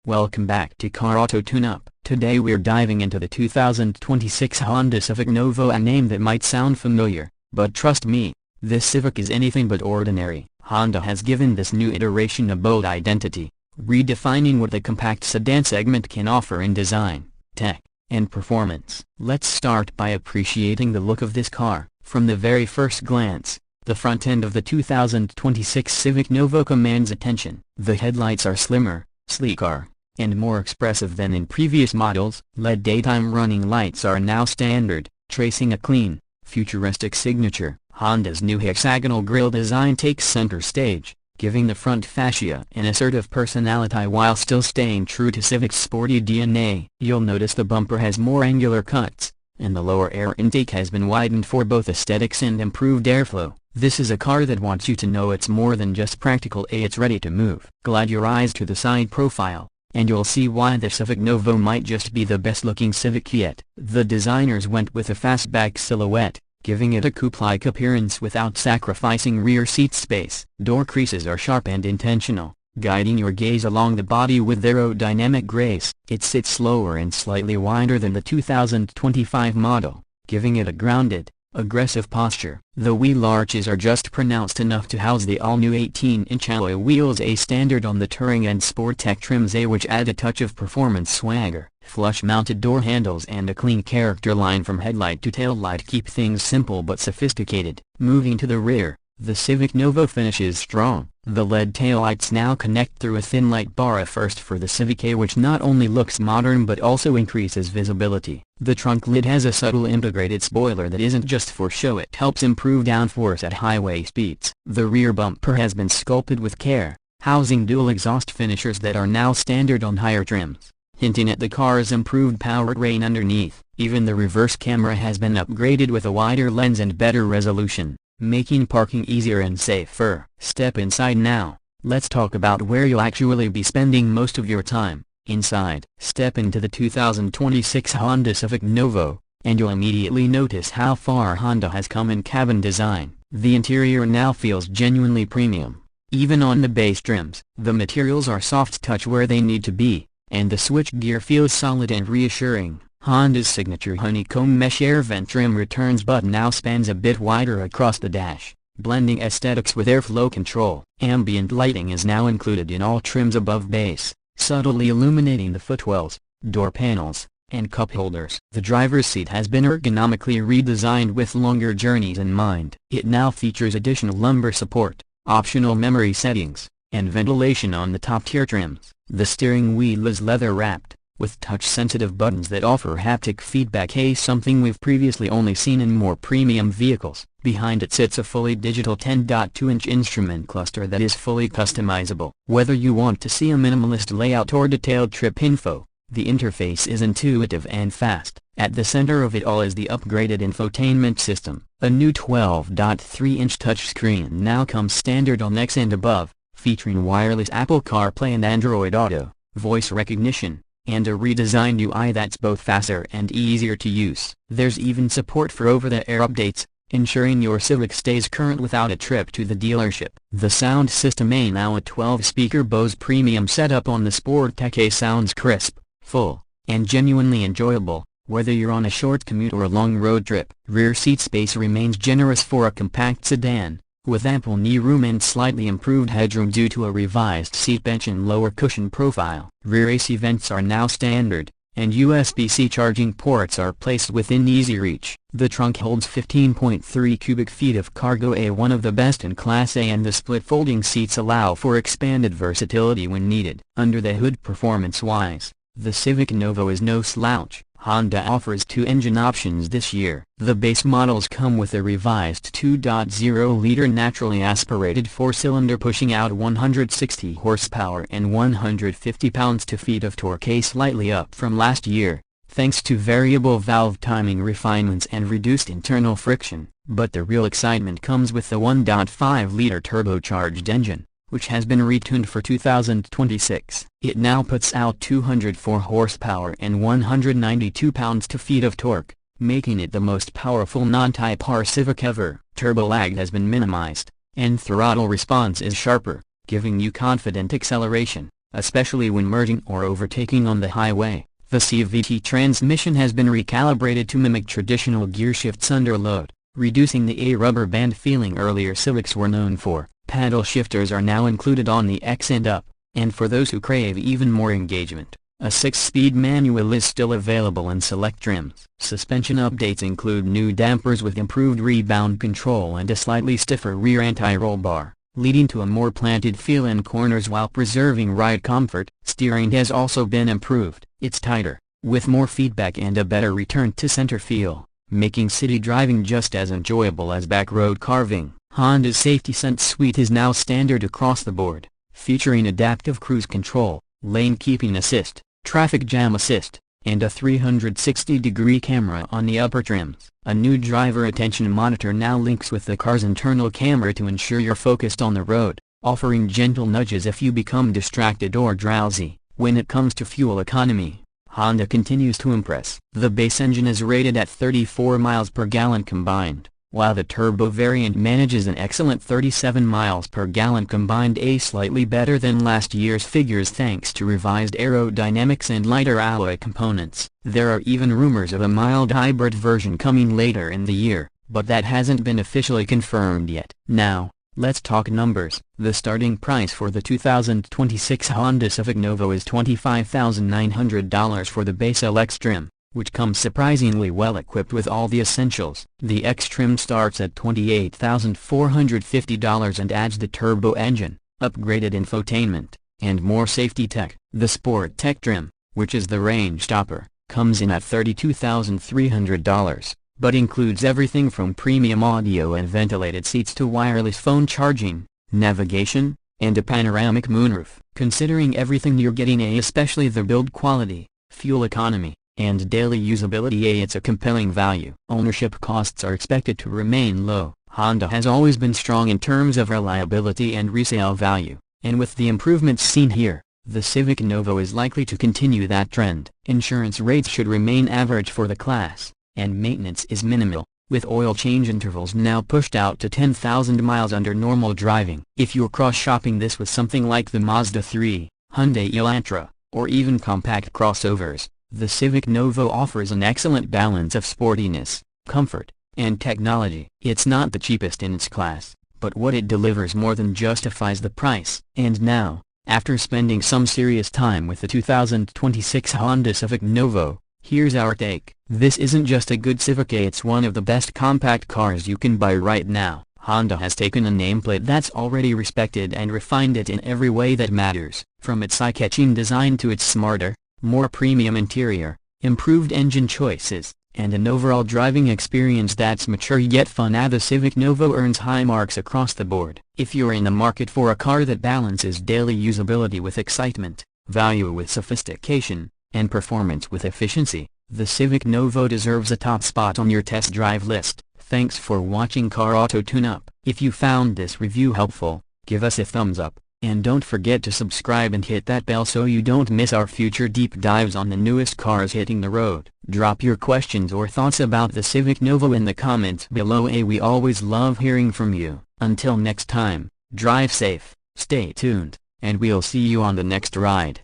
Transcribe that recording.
Welcome back to Car Auto Tune-Up. Today we're diving into the 2026 Honda Civic Novo, a name that might sound familiar, but trust me, this Civic is anything but ordinary. Honda has given this new iteration a bold identity, redefining what the compact sedan segment can offer in design, tech, and performance. Let's start by appreciating the look of this car. From the very first glance, the front end of the 2026 Civic Novo commands attention. The headlights are slimmer, sleeker, and more expressive than in previous models. LED daytime running lights are now standard, tracing a clean, futuristic signature. Honda's new hexagonal grille design takes center stage, giving the front fascia an assertive personality while still staying true to Civic's sporty DNA. You'll notice the bumper has more angular cuts, and the lower air intake has been widened for both aesthetics and improved airflow. This is a car that wants you to know it's more than just practical, it's ready to move. Glide your eyes to the side profile, and you'll see why the Civic Novo might just be the best-looking Civic yet. The designers went with a fastback silhouette, giving it a coupe-like appearance without sacrificing rear seat space. Door creases are sharp and intentional, guiding your gaze along the body with aerodynamic grace. It sits slower and slightly wider than the 2025 model, giving it a grounded, aggressive posture. The wheel arches are just pronounced enough to house the all-new 18-inch alloy wheels, a standard on the Touring and Sportec trims, which add a touch of performance swagger. Flush-mounted door handles and a clean character line from headlight to taillight keep things simple but sophisticated. Moving to the rear, the Civic Novo finishes strong. The LED taillights now connect through a thin light bar, a first for the Civic, which not only looks modern but also increases visibility. The trunk lid has a subtle integrated spoiler that isn't just for show, it helps improve downforce at highway speeds. The rear bumper has been sculpted with care, housing dual exhaust finishers that are now standard on higher trims, hinting at the car's improved powertrain underneath. Even the reverse camera has been upgraded with a wider lens and better resolution, making parking easier and safer. Step inside now. Let's talk about where you'll actually be spending most of your time. Inside. Step into the 2026 Honda Civic Novo, and you'll immediately notice how far Honda has come in cabin design. The interior now feels genuinely premium, even on the base trims. The materials are soft touch where they need to be, and the switchgear feels solid and reassuring. Honda's signature honeycomb mesh air vent trim returns but now spans a bit wider across the dash, blending aesthetics with airflow control. Ambient lighting is now included in all trims above base, subtly illuminating the footwells, door panels, and cup holders. The driver's seat has been ergonomically redesigned with longer journeys in mind. It now features additional lumbar support, optional memory settings, and ventilation on the top-tier trims. The steering wheel is leather-wrapped, with touch-sensitive buttons that offer haptic feedback, something we've previously only seen in more premium vehicles. Behind it sits a fully digital 10.2-inch instrument cluster that is fully customizable. Whether you want to see a minimalist layout or detailed trip info, the interface is intuitive and fast. At the center of it all is the upgraded infotainment system. A new 12.3-inch touchscreen now comes standard on X and above, featuring wireless Apple CarPlay and Android Auto, voice recognition, and a redesigned UI that's both faster and easier to use. There's even support for over-the-air updates, ensuring your Civic stays current without a trip to the dealership. The sound system, now a 12-speaker Bose premium setup on the Sportec, sounds crisp, full, and genuinely enjoyable, whether you're on a short commute or a long road trip. Rear seat space remains generous for a compact sedan, with ample knee room and slightly improved headroom due to a revised seat bench and lower cushion profile. Rear AC vents are now standard, and USB-C charging ports are placed within easy reach. The trunk holds 15.3 cubic feet of cargo, one of the best in Class A, and the split folding seats allow for expanded versatility when needed. Under the hood, performance-wise, the Civic Novo is no slouch. Honda offers two engine options this year. The base models come with a revised 2.0-liter naturally aspirated four-cylinder pushing out 160 horsepower and 150 pounds-feet of torque, slightly up from last year, thanks to variable valve timing refinements and reduced internal friction. But the real excitement comes with the 1.5-liter turbocharged engine, which has been retuned for 2026. It now puts out 204 horsepower and 192 pounds-feet of torque, making it the most powerful non-Type R Civic ever. Turbo lag has been minimized, and throttle response is sharper, giving you confident acceleration. especially when merging or overtaking on the highway. The CVT transmission has been recalibrated to mimic traditional gearshifts under load, reducing the rubber band feeling earlier Civics were known for. Paddle shifters are now included on the X and Up, and for those who crave even more engagement, a 6-speed manual is still available in select trims. Suspension updates include new dampers with improved rebound control and a slightly stiffer rear anti-roll bar, leading to a more planted feel in corners while preserving ride comfort. Steering has also been improved. It's tighter, with more feedback and a better return-to-center feel, making city driving just as enjoyable as backroad carving. Honda's Safety Sense suite is now standard across the board, featuring adaptive cruise control, lane keeping assist, traffic jam assist, and a 360-degree camera on the upper trims. A new driver attention monitor now links with the car's internal camera to ensure you're focused on the road, offering gentle nudges if you become distracted or drowsy. When it comes to fuel economy, Honda continues to impress. The base engine is rated at 34 miles per gallon combined, while the turbo variant manages an excellent 37 miles per gallon combined, slightly better than last year's figures thanks to revised aerodynamics and lighter alloy components. There are even rumors of a mild hybrid version coming later in the year, but that hasn't been officially confirmed yet. Now, let's talk numbers. The starting price for the 2026 Honda Civic Novo is $25,900 for the base LX trim, which comes surprisingly well equipped with all the essentials. The X trim starts at $28,450 and adds the turbo engine, upgraded infotainment, and more safety tech. The Sport Tech trim, which is the range topper, comes in at $32,300, but includes everything from premium audio and ventilated seats to wireless phone charging, navigation, and a panoramic moonroof. Considering everything you're getting, especially the build quality, fuel economy, and daily usability, it's a compelling value. Ownership costs are expected to remain low. Honda has always been strong in terms of reliability and resale value, and with the improvements seen here, the Civic Novo is likely to continue that trend. Insurance rates should remain average for the class, and maintenance is minimal, with oil change intervals now pushed out to 10,000 miles under normal driving. If you're cross-shopping this with something like the Mazda 3, Hyundai Elantra, or even compact crossovers, the Civic Novo offers an excellent balance of sportiness, comfort, and technology. It's not the cheapest in its class, but what it delivers more than justifies the price. And now, after spending some serious time with the 2026 Honda Civic Novo, here's our take. This isn't just a good Civic, it's one of the best compact cars you can buy right now. Honda has taken a nameplate that's already respected and refined it in every way that matters. From its eye-catching design to its smarter, more premium interior, improved engine choices, and an overall driving experience that's mature yet fun, the Civic Novo earns high marks across the board. If you're in the market for a car that balances daily usability with excitement, value with sophistication, and performance with efficiency, the Civic Novo deserves a top spot on your test drive list. Thanks for watching Car Auto Tune-Up. If you found this review helpful, give us a thumbs up, and don't forget to subscribe and hit that bell so you don't miss our future deep dives on the newest cars hitting the road. Drop your questions or thoughts about the Civic Novo in the comments below. We always love hearing from you. Until next time, drive safe, stay tuned, and we'll see you on the next ride.